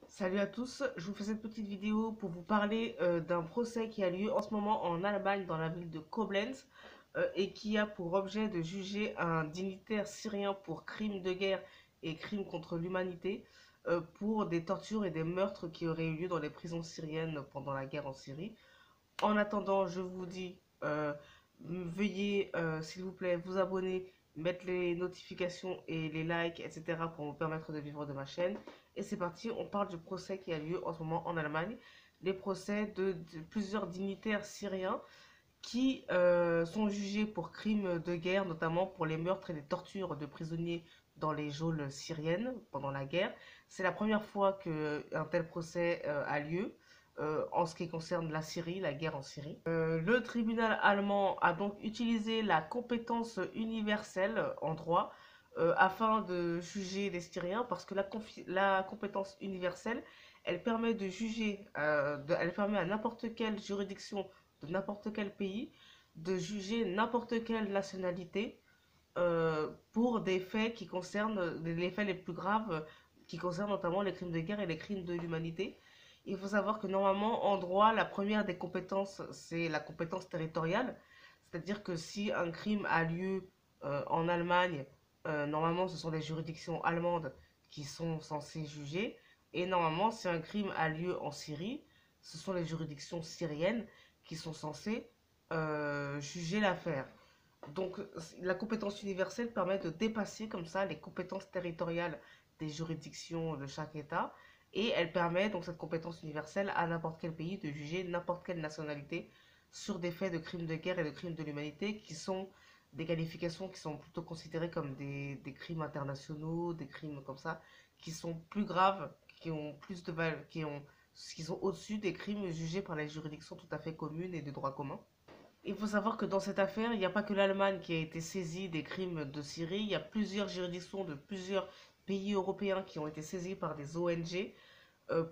Salut à tous, je vous fais cette petite vidéo pour vous parler d'un procès qui a lieu en ce moment en Allemagne dans la ville de Koblenz et qui a pour objet de juger un dignitaire syrien pour crimes de guerre et crimes contre l'humanité pour des tortures et des meurtres qui auraient eu lieu dans les prisons syriennes pendant la guerre en Syrie. En attendant, je vous dis, veuillez, s'il vous plaît, vous abonner, mettre les notifications et les likes, etc. pour me permettre de vivre de ma chaîne. Et c'est parti, on parle du procès qui a lieu en ce moment en Allemagne. Les procès de plusieurs dignitaires syriens qui sont jugés pour crimes de guerre, notamment pour les meurtres et les tortures de prisonniers dans les geôles syriennes pendant la guerre. C'est la première fois qu'un tel procès a lieu en ce qui concerne la Syrie, la guerre en Syrie. Le tribunal allemand a donc utilisé la compétence universelle en droit afin de juger les Syriens parce que la compétence universelle, elle permet de juger, elle permet à n'importe quelle juridiction de n'importe quel pays de juger n'importe quelle nationalité pour des faits qui concernent les faits les plus graves qui concernent notamment les crimes de guerre et les crimes de l'humanité. Il faut savoir que normalement en droit, la première des compétences, c'est la compétence territoriale. C'est-à-dire que si un crime a lieu en Allemagne, normalement ce sont les juridictions allemandes qui sont censées juger. Et normalement, si un crime a lieu en Syrie, ce sont les juridictions syriennes qui sont censées juger l'affaire. Donc, la compétence universelle permet de dépasser comme ça les compétences territoriales des juridictions de chaque État. Et elle permet, donc, cette compétence universelle à n'importe quel pays de juger n'importe quelle nationalité sur des faits de crimes de guerre et de crimes de l'humanité qui sont des qualifications qui sont plutôt considérées comme des crimes internationaux, des crimes comme ça, qui sont plus graves, qui ont plus de valeur, qui sont au-dessus des crimes jugés par les juridictions tout à fait communes et de droit commun. Il faut savoir que dans cette affaire, il n'y a pas que l'Allemagne qui a été saisie des crimes de Syrie, il y a plusieurs juridictions de plusieurs pays européens qui ont été saisis par des ONG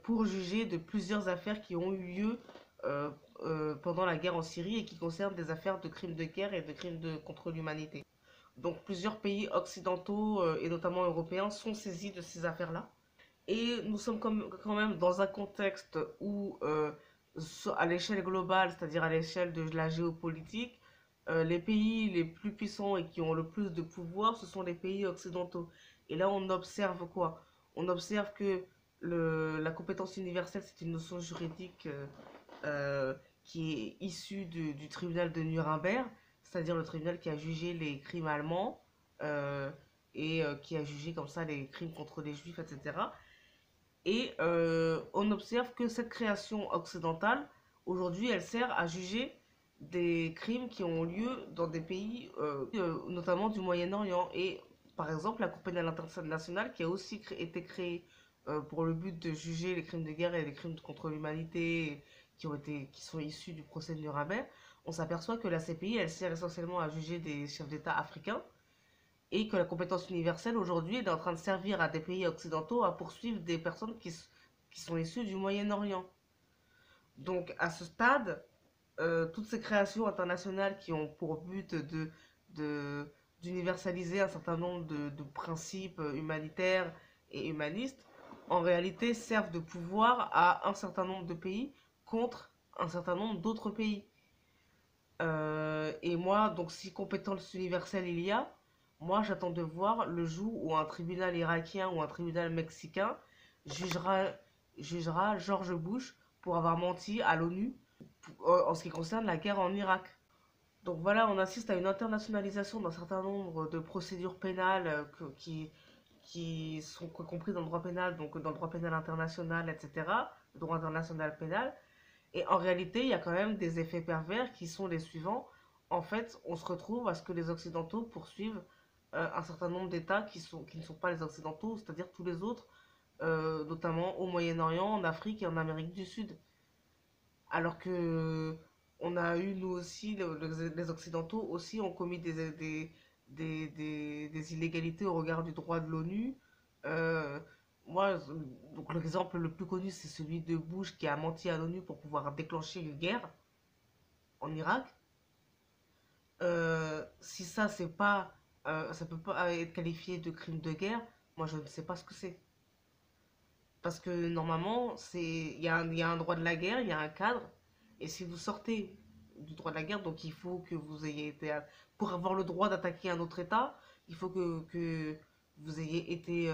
pour juger de plusieurs affaires qui ont eu lieu euh, pendant la guerre en Syrie et qui concernent des affaires de crimes de guerre et de crimes contre l'humanité. Donc plusieurs pays occidentaux et notamment européens sont saisis de ces affaires-là. Et nous sommes quand même dans un contexte où, à l'échelle globale, c'est-à-dire à l'échelle de la géopolitique, les pays les plus puissants et qui ont le plus de pouvoir, ce sont les pays occidentaux. Et là, on observe quoi? On observe que la compétence universelle, c'est une notion juridique euh, qui est issue du tribunal de Nuremberg, c'est-à-dire le tribunal qui a jugé les crimes allemands et qui a jugé comme ça les crimes contre les juifs, etc. Et on observe que cette création occidentale, aujourd'hui, elle sert à juger des crimes qui ont lieu dans des pays, notamment du Moyen-Orient. Et par exemple, la Cour pénale internationale, qui a aussi été créée pour le but de juger les crimes de guerre et les crimes contre l'humanité qui sont issus du procès de Nuremberg, on s'aperçoit que la CPI, elle sert essentiellement à juger des chefs d'État africains et que la compétence universelle aujourd'hui est en train de servir à des pays occidentaux à poursuivre des personnes qui sont issues du Moyen-Orient. Donc à ce stade, toutes ces créations internationales qui ont pour but de- d'universaliser un certain nombre de principes humanitaires et humanistes, en réalité servent de pouvoir à un certain nombre de pays contre un certain nombre d'autres pays. Et moi, donc si compétence universelle il y a, moi j'attends de voir le jour où un tribunal irakien ou un tribunal mexicain jugera, jugera George Bush pour avoir menti à l'ONU en ce qui concerne la guerre en Irak. Donc voilà, on assiste à une internationalisation d'un certain nombre de procédures pénales qui sont comprises dans le droit pénal, donc dans le droit pénal international, etc., le droit international pénal. Et en réalité, il y a quand même des effets pervers qui sont les suivants. En fait, on se retrouve à ce que les Occidentaux poursuivent un certain nombre d'États qui ne sont pas les Occidentaux, c'est-à-dire tous les autres, notamment au Moyen-Orient, en Afrique et en Amérique du Sud. Alors que on a eu, nous aussi, les Occidentaux aussi ont commis des illégalités au regard du droit de l'ONU. Euh, moi, donc l'exemple le plus connu, c'est celui de Bush qui a menti à l'ONU pour pouvoir déclencher une guerre en Irak. Si ça, c'est pas, ça peut pas être qualifié de crime de guerre, moi je ne sais pas ce que c'est. Parce que normalement, il y a un droit de la guerre, il y a un cadre. Et si vous sortez du droit de la guerre, donc il faut que vous ayez été... Pour avoir le droit d'attaquer un autre État, il faut que vous ayez été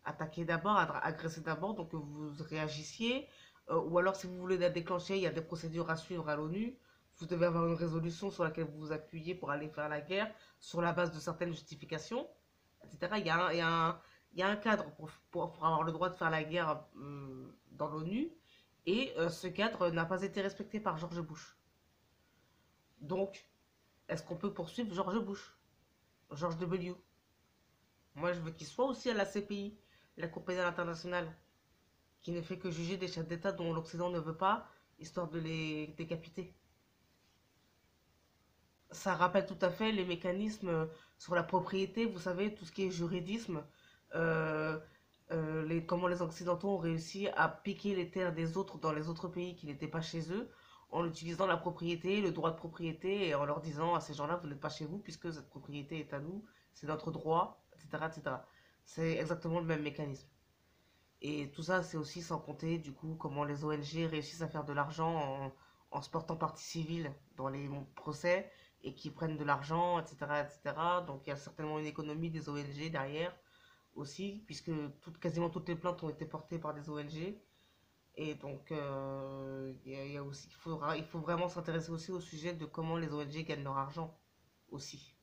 attaqué d'abord, agressé d'abord, donc que vous réagissiez. Ou alors si vous voulez la déclencher, il y a des procédures à suivre à l'ONU. Vous devez avoir une résolution sur laquelle vous vous appuyez pour aller faire la guerre, sur la base de certaines justifications, etc. Il y a un cadre pour avoir le droit de faire la guerre dans l'ONU, et ce cadre n'a pas été respecté par George Bush. Donc, est-ce qu'on peut poursuivre George Bush, George W? Moi, je veux qu'il soit aussi à la CPI, la Cour pénale internationale, qui ne fait que juger des chefs d'État dont l'Occident ne veut pas, histoire de les décapiter. Ça rappelle tout à fait les mécanismes sur la propriété, vous savez, tout ce qui est juridisme, euh, comment les Occidentaux ont réussi à piquer les terres des autres dans les autres pays qui n'étaient pas chez eux, en utilisant la propriété, le droit de propriété, et en leur disant à ces gens-là, vous n'êtes pas chez vous puisque cette propriété est à nous, c'est notre droit, etc., etc. C'est exactement le même mécanisme. Et tout ça, c'est aussi sans compter, du coup, comment les ONG réussissent à faire de l'argent en se portant partie civile dans les procès et qui prennent de l'argent, etc., etc. Donc, il y a certainement une économie des ONG derrière aussi, puisque quasiment toutes les plaintes ont été portées par des ONG. Et donc, il y a aussi, il faut vraiment s'intéresser aussi au sujet de comment les ONG gagnent leur argent aussi.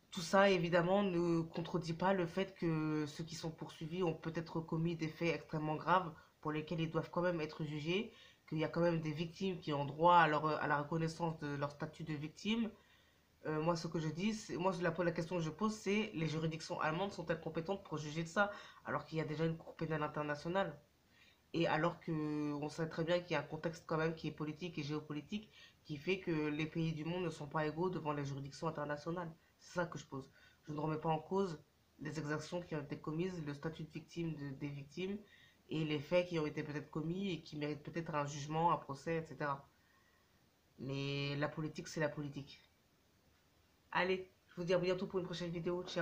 Tout ça, évidemment, ne contredit pas le fait que ceux qui sont poursuivis ont peut-être commis des faits extrêmement graves pour lesquels ils doivent quand même être jugés, qu'il y a quand même des victimes qui ont droit à la reconnaissance de leur statut de victime. Moi, ce que je dis, la question que je pose, c'est les juridictions allemandes sont-elles compétentes pour juger de ça, alors qu'il y a déjà une Cour pénale internationale? Et alors que on sait très bien qu'il y a un contexte quand même qui est politique et géopolitique qui fait que les pays du monde ne sont pas égaux devant les juridictions internationales. C'est ça que je pose. Je ne remets pas en cause les exactions qui ont été commises, le statut de victime des victimes et les faits qui ont été peut-être commis et qui méritent peut-être un jugement, un procès, etc. Mais la politique, c'est la politique. Allez, je vous dis à bientôt pour une prochaine vidéo. Ciao.